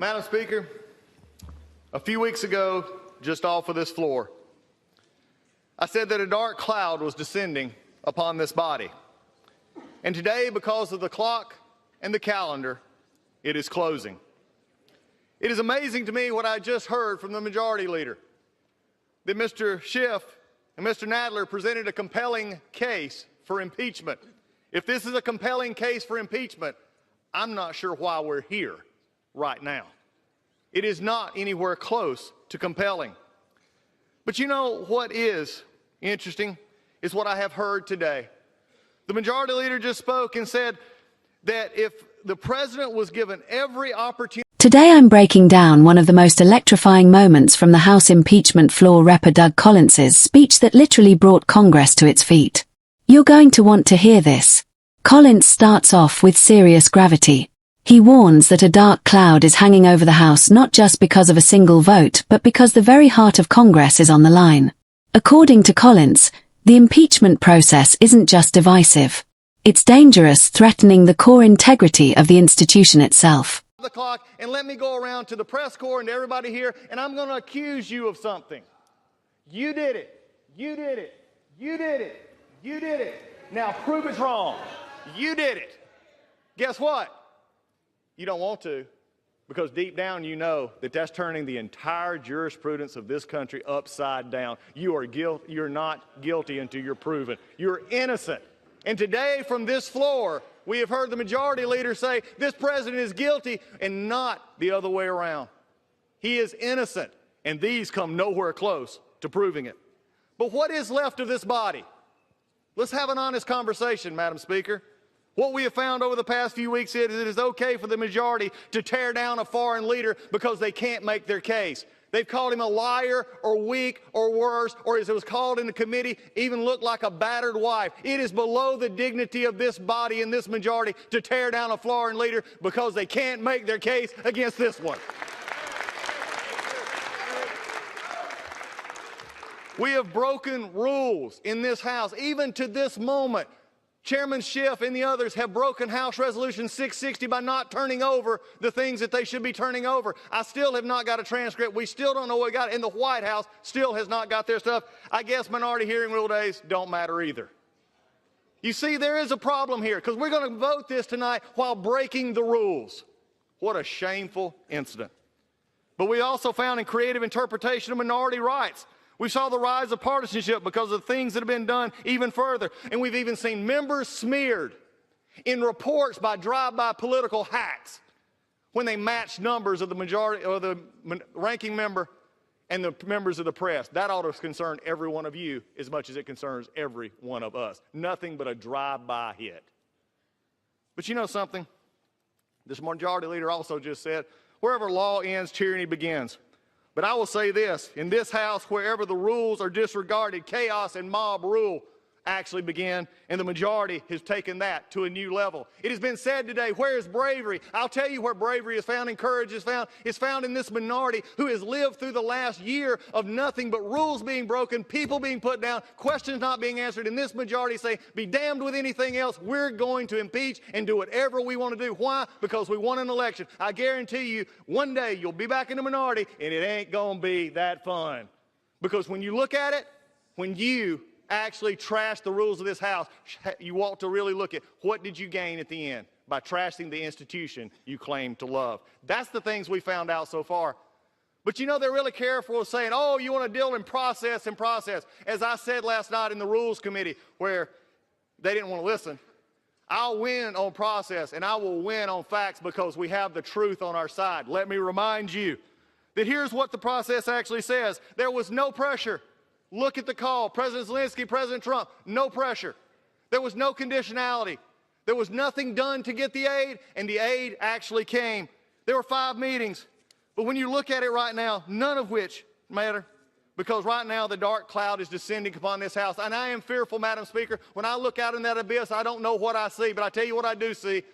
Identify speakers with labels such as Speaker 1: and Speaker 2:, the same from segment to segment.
Speaker 1: Madam Speaker, a few weeks ago, just off of this floor, I said that a dark cloud was descending upon this body. And today, because of the clock and the calendar, it is closing. It is amazing to me what I just heard from the Majority Leader, that Mr. Schiff and Mr. Nadler presented a compelling case for impeachment. If this is a compelling case for impeachment, I'm not sure why we're here right now. It is not anywhere close to compelling. But you know what is interesting is what I have heard today. The Majority Leader just spoke and said that if the President was given every opportunity...
Speaker 2: Today I'm breaking down one of the most electrifying moments from the House impeachment floor, Rep. Doug Collins's speech that literally brought Congress to its feet. You're going to want to hear this. Collins starts off with serious gravity. He warns that a dark cloud is hanging over the House not just because of a single vote, but because the very heart of Congress is on the line. According to Collins, the impeachment process isn't just divisive. It's dangerous, threatening the core integrity of the institution itself.
Speaker 1: The clock, and let me go around to the press corps and to everybody here, and I'm going to accuse you of something. You did it. You did it. You did it. You did it. Now prove it's wrong. You did it. Guess what? You don't want to, because deep down you know that that's turning the entire jurisprudence of this country upside down. You're not guilty until you're proven. You're innocent. And today from this floor, we have heard the Majority Leader say this President is guilty and not the other way around. He is innocent, and these come nowhere close to proving it. But what is left of this body? Let's have an honest conversation, Madam Speaker. What we have found over the past few weeks is it is okay for the majority to tear down a foreign leader because they can't make their case. They've called him a liar or weak or worse, or as it was called in the committee, even looked like a battered wife. It is below the dignity of this body and this majority to tear down a foreign leader because they can't make their case against this one. We have broken rules in this House, even to this moment. Chairman Schiff and the others have broken House Resolution 660 by not turning over the things that they should be turning over. I still have not got a transcript. We still don't know what we got. And the White House still has not got their stuff. I guess minority hearing rule days don't matter either. You see, there is a problem here because we're going to vote this tonight while breaking the rules. What a shameful incident. But we also found in creative interpretation of minority rights. We saw the rise of partisanship because of things that have been done even further. And we've even seen members smeared in reports by drive-by political hacks when they matched numbers of the majority or the ranking member and the members of the press. That ought to concern every one of you as much as it concerns every one of us. Nothing but a drive-by hit. But you know something? This Majority Leader also just said, wherever law ends, tyranny begins. But I will say this, in this House, wherever the rules are disregarded, chaos and mob rule actually begin, and the majority has taken that to a new level. It has been said today, where is bravery? I'll tell you where bravery is found and courage is found. It's found in this minority who has lived through the last year of nothing but rules being broken, people being put down, questions not being answered, and this majority say, be damned with anything else. We're going to impeach and do whatever we want to do. Why? Because we won an election. I guarantee you, one day you'll be back in the minority, and it ain't going to be that fun. Because when you look at it, when you actually trash the rules of this House, you ought to really look at what did you gain at the end by trashing the institution you claim to love. That's the things we found out so far. But you know, they're really careful saying, oh, you want to deal in process and process. As I said last night in the Rules Committee where they didn't want to listen, I'll win on process and I will win on facts because we have the truth on our side. Let me remind you that here's what the process actually says. There was no pressure. Look at the call. President Zelensky, President Trump, no pressure. There was no conditionality. There was nothing done to get the aid, and the aid actually came. There were 5 meetings. But when you look at it right now, none of which matter, because right now the dark cloud is descending upon this House. And I am fearful, Madam Speaker. When I look out in that abyss, I don't know what I see, but I tell you what I do see.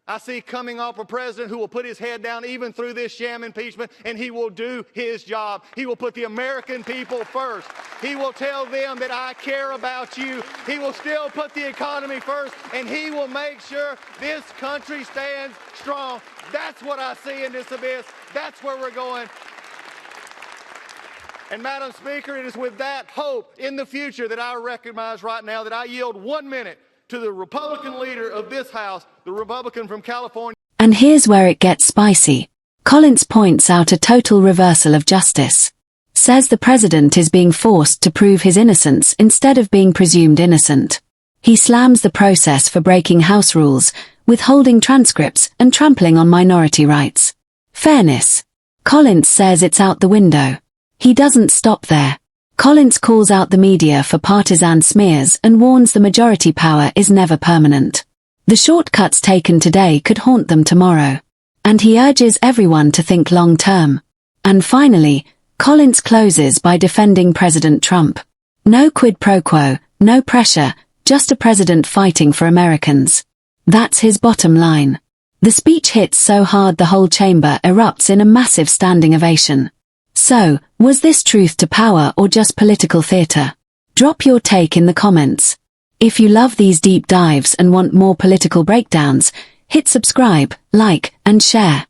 Speaker 1: I see coming off a president who will put his head down even through this sham impeachment, and he will do his job. He will put the American people first. He will tell them that I care about you. He will still put the economy first, and he will make sure this country stands strong. That's what I see in this abyss. That's where we're going. And Madam Speaker, it is with that hope in the future that I recognize right now that I yield 1 minute to the Republican leader of this House, the Republican from California.
Speaker 2: And here's where it gets spicy. Collins points out a total reversal of justice. Says the president is being forced to prove his innocence instead of being presumed innocent. He slams the process for breaking House rules, withholding transcripts and trampling on minority rights. Fairness. Collins says it's out the window. He doesn't stop there. Collins calls out the media for partisan smears and warns the majority power is never permanent. The shortcuts taken today could haunt them tomorrow. And he urges everyone to think long-term. And finally, Collins closes by defending President Trump. No quid pro quo, no pressure, just a president fighting for Americans. That's his bottom line. The speech hits so hard the whole chamber erupts in a massive standing ovation. So, was this truth to power or just political theater? Drop your take in the comments. If you love these deep dives and want more political breakdowns, hit subscribe, like, and share.